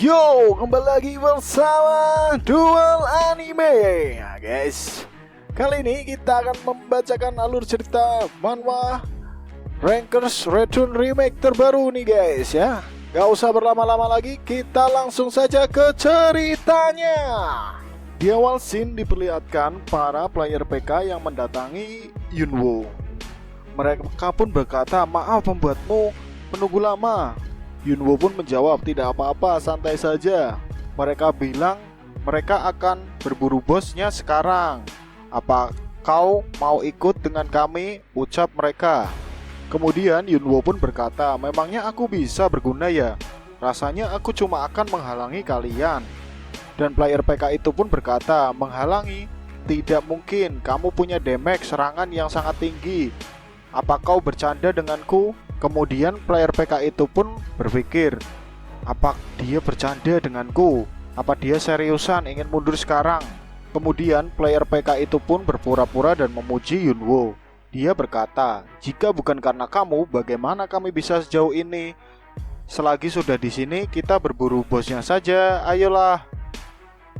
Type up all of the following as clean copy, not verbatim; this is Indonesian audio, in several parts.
Yo, kembali lagi bersama Duel Anime. Nah, guys, kali ini kita akan membacakan alur cerita manhwa Rankers Return Remake terbaru nih guys ya. Gak usah berlama-lama lagi, kita langsung saja ke ceritanya. Di awal scene diperlihatkan para player PK yang mendatangi Yunwo. Mereka pun berkata, maaf membuatmu menunggu lama. Yunwo pun menjawab, tidak apa-apa, santai saja. Mereka bilang mereka akan berburu bosnya sekarang. Apa kau mau ikut dengan kami? Ucap mereka. Kemudian Yunwo pun berkata, memangnya aku bisa berguna ya? Rasanya aku cuma akan menghalangi kalian. Dan player PK itu pun berkata, menghalangi? Tidak mungkin, kamu punya damage serangan yang sangat tinggi. Apa kau bercanda denganku? Kemudian player PK itu pun berpikir, apa dia bercanda denganku? Apa dia seriusan ingin mundur sekarang? Kemudian player PK itu pun berpura-pura dan memuji Yunwo. Dia berkata, jika bukan karena kamu, bagaimana kami bisa sejauh ini? Selagi sudah di sini, kita berburu bosnya saja, ayolah.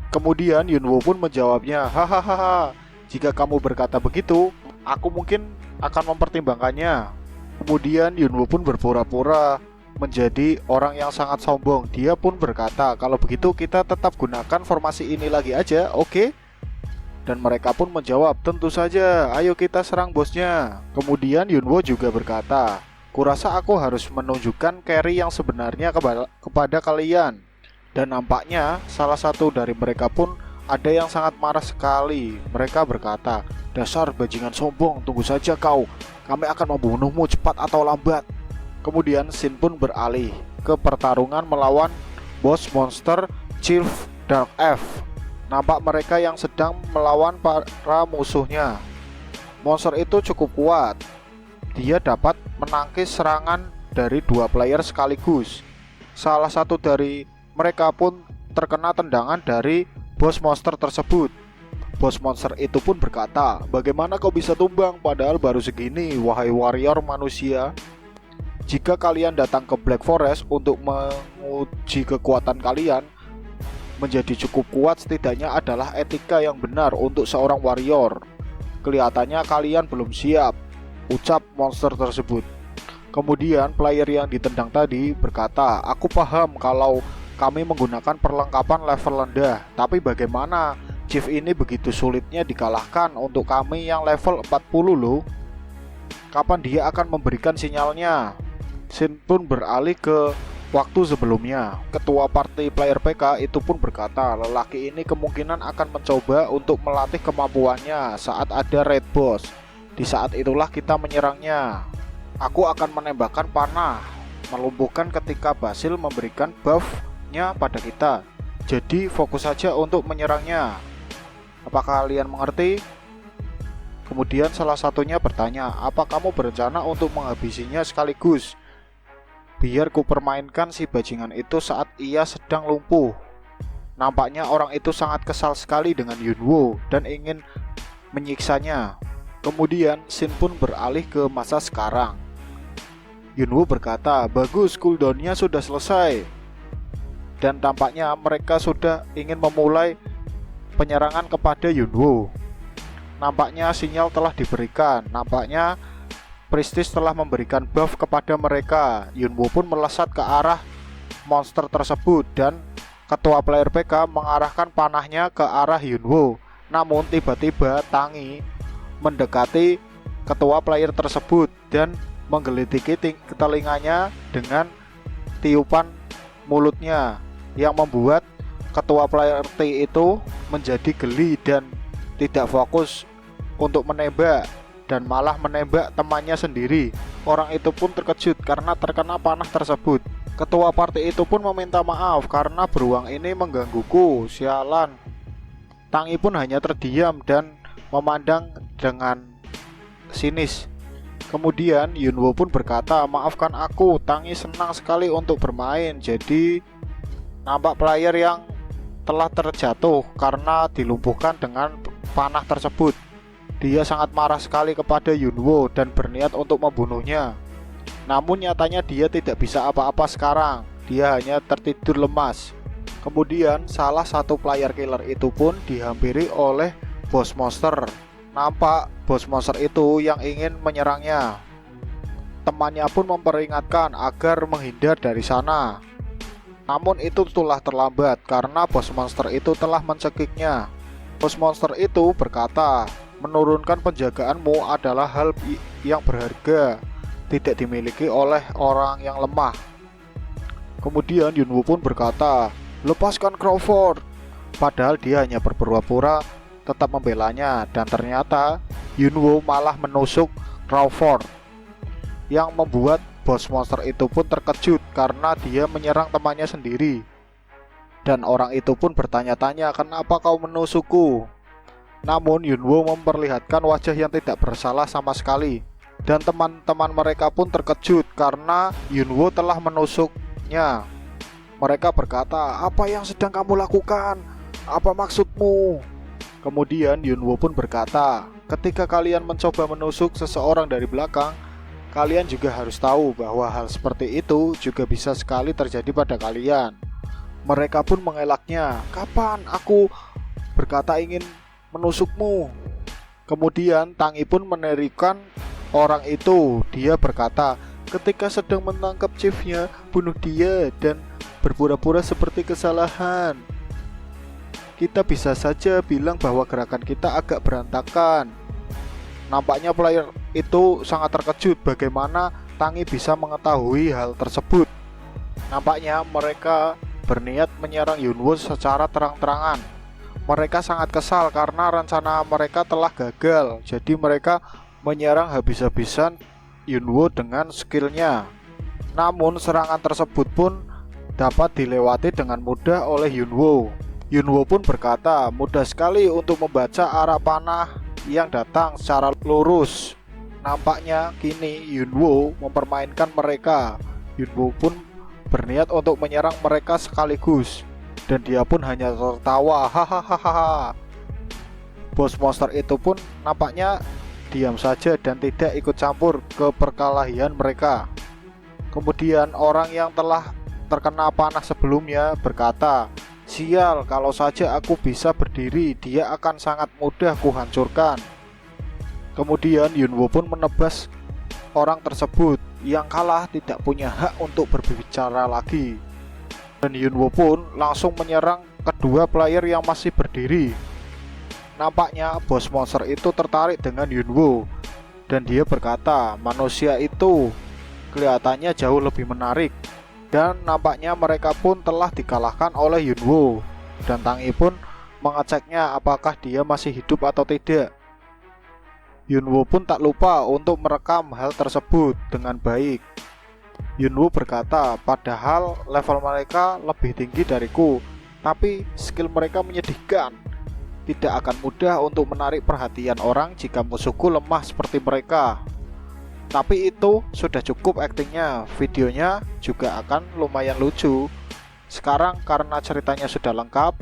Kemudian Yunwo pun menjawabnya, hahaha, jika kamu berkata begitu, aku mungkin akan mempertimbangkannya. Kemudian Yunwo pun berpura-pura menjadi orang yang sangat sombong. Dia pun berkata, kalau begitu kita tetap gunakan formasi ini lagi aja, oke? Dan mereka pun menjawab, tentu saja, ayo kita serang bosnya. Kemudian Yunwo juga berkata, kurasa aku harus menunjukkan carry yang sebenarnya kepada kalian. Dan nampaknya salah satu dari mereka pun ada yang sangat marah sekali. Mereka berkata, dasar bajingan sombong, tunggu saja kau. Kami akan membunuhmu cepat atau lambat. Kemudian scene pun beralih ke pertarungan melawan bos monster Chief Dark F. Nampak mereka yang sedang melawan para musuhnya. Monster itu cukup kuat. Dia dapat menangkis serangan dari dua player sekaligus. Salah satu dari mereka pun terkena tendangan dari bos monster tersebut. Bos monster itu pun berkata, bagaimana kau bisa tumbang padahal baru segini, wahai warrior manusia? Jika kalian datang ke Black Forest untuk menguji kekuatan kalian menjadi cukup kuat, setidaknya adalah etika yang benar untuk seorang warrior. Kelihatannya kalian belum siap, ucap monster tersebut. Kemudian player yang ditendang tadi berkata, aku paham kalau kami menggunakan perlengkapan level rendah, tapi bagaimana? Chief ini begitu sulitnya dikalahkan untuk kami yang level 40 loh. Kapan dia akan memberikan sinyalnya? Scene pun beralih ke waktu sebelumnya. Ketua party player PK itu pun berkata, lelaki ini kemungkinan akan mencoba untuk melatih kemampuannya saat ada raid boss. Di saat itulah kita menyerangnya. Aku akan menembakkan panah, melumpuhkan ketika Basil memberikan buff-nya pada kita. Jadi fokus saja untuk menyerangnya. Apakah kalian mengerti? Kemudian salah satunya bertanya, apa kamu berencana untuk menghabisinya sekaligus? Biar ku permainkan si bajingan itu saat ia sedang lumpuh. Nampaknya orang itu sangat kesal sekali dengan Yunwo dan ingin menyiksanya. Kemudian scene pun beralih ke masa sekarang. Yunwo berkata, bagus, cooldownnya sudah selesai. Dan tampaknya mereka sudah ingin memulai penyerangan kepada Yunwo. Nampaknya sinyal telah diberikan. Nampaknya Prestige telah memberikan buff kepada mereka. Yunwo pun melesat ke arah monster tersebut dan ketua player PK mengarahkan panahnya ke arah Yunwo. Namun tiba-tiba Tangi mendekati ketua player tersebut dan menggelitiki telinganya dengan tiupan mulutnya yang membuat ketua player T itu menjadi geli dan tidak fokus untuk menembak dan malah menembak temannya sendiri. Orang itu pun terkejut karena terkena panah tersebut. Ketua party itu pun meminta maaf karena beruang ini menggangguku. Sialan. Tangi pun hanya terdiam dan memandang dengan sinis. Kemudian Yunwo pun berkata, maafkan aku, Tangi senang sekali untuk bermain. Jadi nampak player yang telah terjatuh karena dilumpuhkan dengan panah tersebut. Dia sangat marah sekali kepada Yunwo dan berniat untuk membunuhnya. Namun nyatanya dia tidak bisa apa-apa sekarang. Dia hanya tertidur lemas. Kemudian salah satu player killer itu pun dihampiri oleh boss monster. Nampak boss monster itu yang ingin menyerangnya. Temannya pun memperingatkan agar menghindar dari sana. Namun itu telah terlambat karena boss monster itu telah mencekiknya. Boss monster itu berkata, menurunkan penjagaanmu adalah hal yang berharga, tidak dimiliki oleh orang yang lemah. Kemudian Yunwo pun berkata, lepaskan Crawford. Padahal dia hanya berpura-pura tetap membelanya, dan ternyata Yunwo malah menusuk Crawford, yang membuat boss monster itu pun terkejut karena dia menyerang temannya sendiri. Dan orang itu pun bertanya-tanya, kenapa kau menusukku? Namun Yunwo memperlihatkan wajah yang tidak bersalah sama sekali. Dan teman-teman mereka pun terkejut karena Yunwo telah menusuknya. Mereka berkata, apa yang sedang kamu lakukan? Apa maksudmu? Kemudian Yunwo pun berkata, ketika kalian mencoba menusuk seseorang dari belakang, kalian juga harus tahu bahwa hal seperti itu juga bisa sekali terjadi pada kalian. Mereka pun mengelaknya, kapan aku berkata ingin menusukmu? Kemudian Tangi pun menerikan orang itu. Dia berkata, ketika sedang menangkap chiefnya, bunuh dia dan berpura-pura seperti kesalahan. Kita bisa saja bilang bahwa gerakan kita agak berantakan. Nampaknya player itu sangat terkejut bagaimana Tangi bisa mengetahui hal tersebut. Nampaknya mereka berniat menyerang Yunwo secara terang-terangan. Mereka sangat kesal karena rencana mereka telah gagal. Jadi mereka menyerang habis-habisan Yunwo dengan skillnya. Namun serangan tersebut pun dapat dilewati dengan mudah oleh Yunwo. Yunwo pun berkata, mudah sekali untuk membaca arah panah yang datang secara lurus. Nampaknya kini Yunwo mempermainkan mereka. Yunwo pun berniat untuk menyerang mereka sekaligus, dan dia pun hanya tertawa, hahaha. Boss monster itu pun nampaknya diam saja dan tidak ikut campur ke perkelahian mereka. Kemudian orang yang telah terkena panah sebelumnya berkata, sial, kalau saja aku bisa berdiri, dia akan sangat mudah kuhancurkan. Kemudian Yunwo pun menebas orang tersebut. Yang kalah tidak punya hak untuk berbicara lagi. Dan Yunwo pun langsung menyerang kedua player yang masih berdiri. Nampaknya boss monster itu tertarik dengan Yunwo, dan dia berkata, manusia itu kelihatannya jauh lebih menarik. Dan nampaknya mereka pun telah dikalahkan oleh Yunwo. Dan Tangi pun mengeceknya apakah dia masih hidup atau tidak. Yunwo pun tak lupa untuk merekam hal tersebut dengan baik. Yunwo berkata, padahal level mereka lebih tinggi dariku, tapi skill mereka menyedihkan. Tidak akan mudah untuk menarik perhatian orang jika musuhku lemah seperti mereka. Tapi itu sudah cukup aktingnya. Videonya juga akan lumayan lucu. Sekarang karena ceritanya sudah lengkap,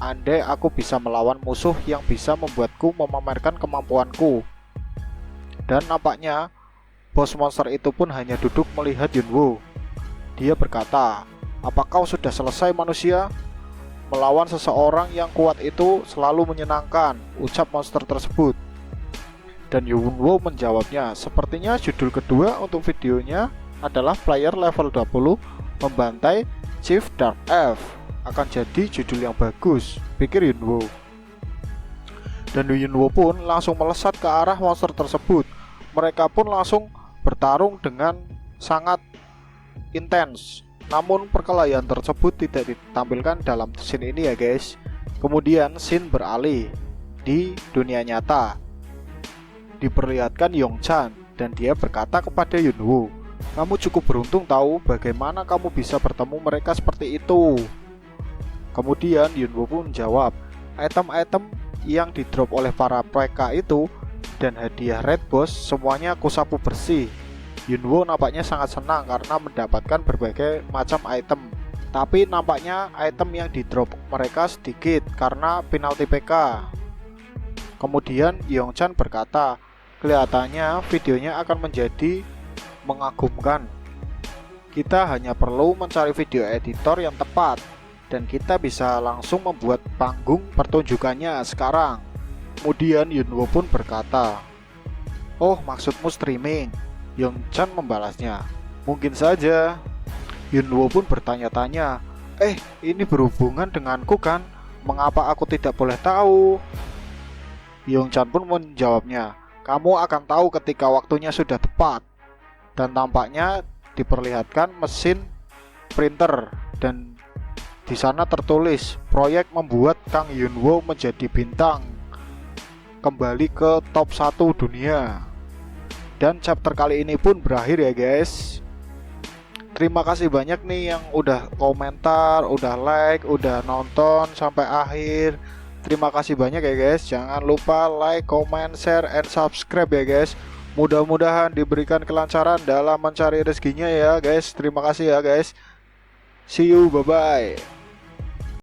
andai aku bisa melawan musuh yang bisa membuatku memamerkan kemampuanku. Dan nampaknya boss monster itu pun hanya duduk melihat Yunwo. Dia berkata, apa kau sudah selesai manusia? Melawan seseorang yang kuat itu selalu menyenangkan, ucap monster tersebut. Dan Yunwo menjawabnya, sepertinya judul kedua untuk videonya adalah player level 20 membantai Chief Dark Elf. Akan jadi judul yang bagus, pikir Yunwo. Dan Yunwo pun langsung melesat ke arah monster tersebut. Mereka pun langsung bertarung dengan sangat intens. Namun perkelahian tersebut tidak ditampilkan dalam scene ini ya guys. Kemudian scene beralih di dunia nyata. Diperlihatkan Yongchan dan dia berkata kepada Yunwo, kamu cukup beruntung tahu bagaimana kamu bisa bertemu mereka seperti itu. Kemudian Yunwo pun menjawab, item-item yang didrop oleh para PK itu dan hadiah Red Boss semuanya aku sapu bersih. Yunwo nampaknya sangat senang karena mendapatkan berbagai macam item. Tapi nampaknya item yang didrop mereka sedikit karena penalti PK. Kemudian Yongchan berkata, kelihatannya videonya akan menjadi mengagumkan. Kita hanya perlu mencari video editor yang tepat, dan kita bisa langsung membuat panggung pertunjukannya sekarang. Kemudian Yunwo pun berkata, "Oh, maksudmu streaming?" Yongchan membalasnya, "Mungkin saja." Yunwo pun bertanya-tanya, "Ini berhubungan denganku kan? Mengapa aku tidak boleh tahu?" Yongchan pun menjawabnya, "Kamu akan tahu ketika waktunya sudah tepat." Dan tampaknya diperlihatkan mesin printer, dan di sana tertulis proyek membuat Kang Yunwo menjadi bintang kembali ke top 1 dunia. Dan chapter kali ini pun berakhir ya guys. Terima kasih banyak nih yang udah komentar, udah like, udah nonton sampai akhir. Terima kasih banyak ya guys. Jangan lupa like, comment, share, and subscribe ya guys. Mudah-mudahan diberikan kelancaran dalam mencari rezekinya ya guys. Terima kasih ya guys. See you, bye-bye.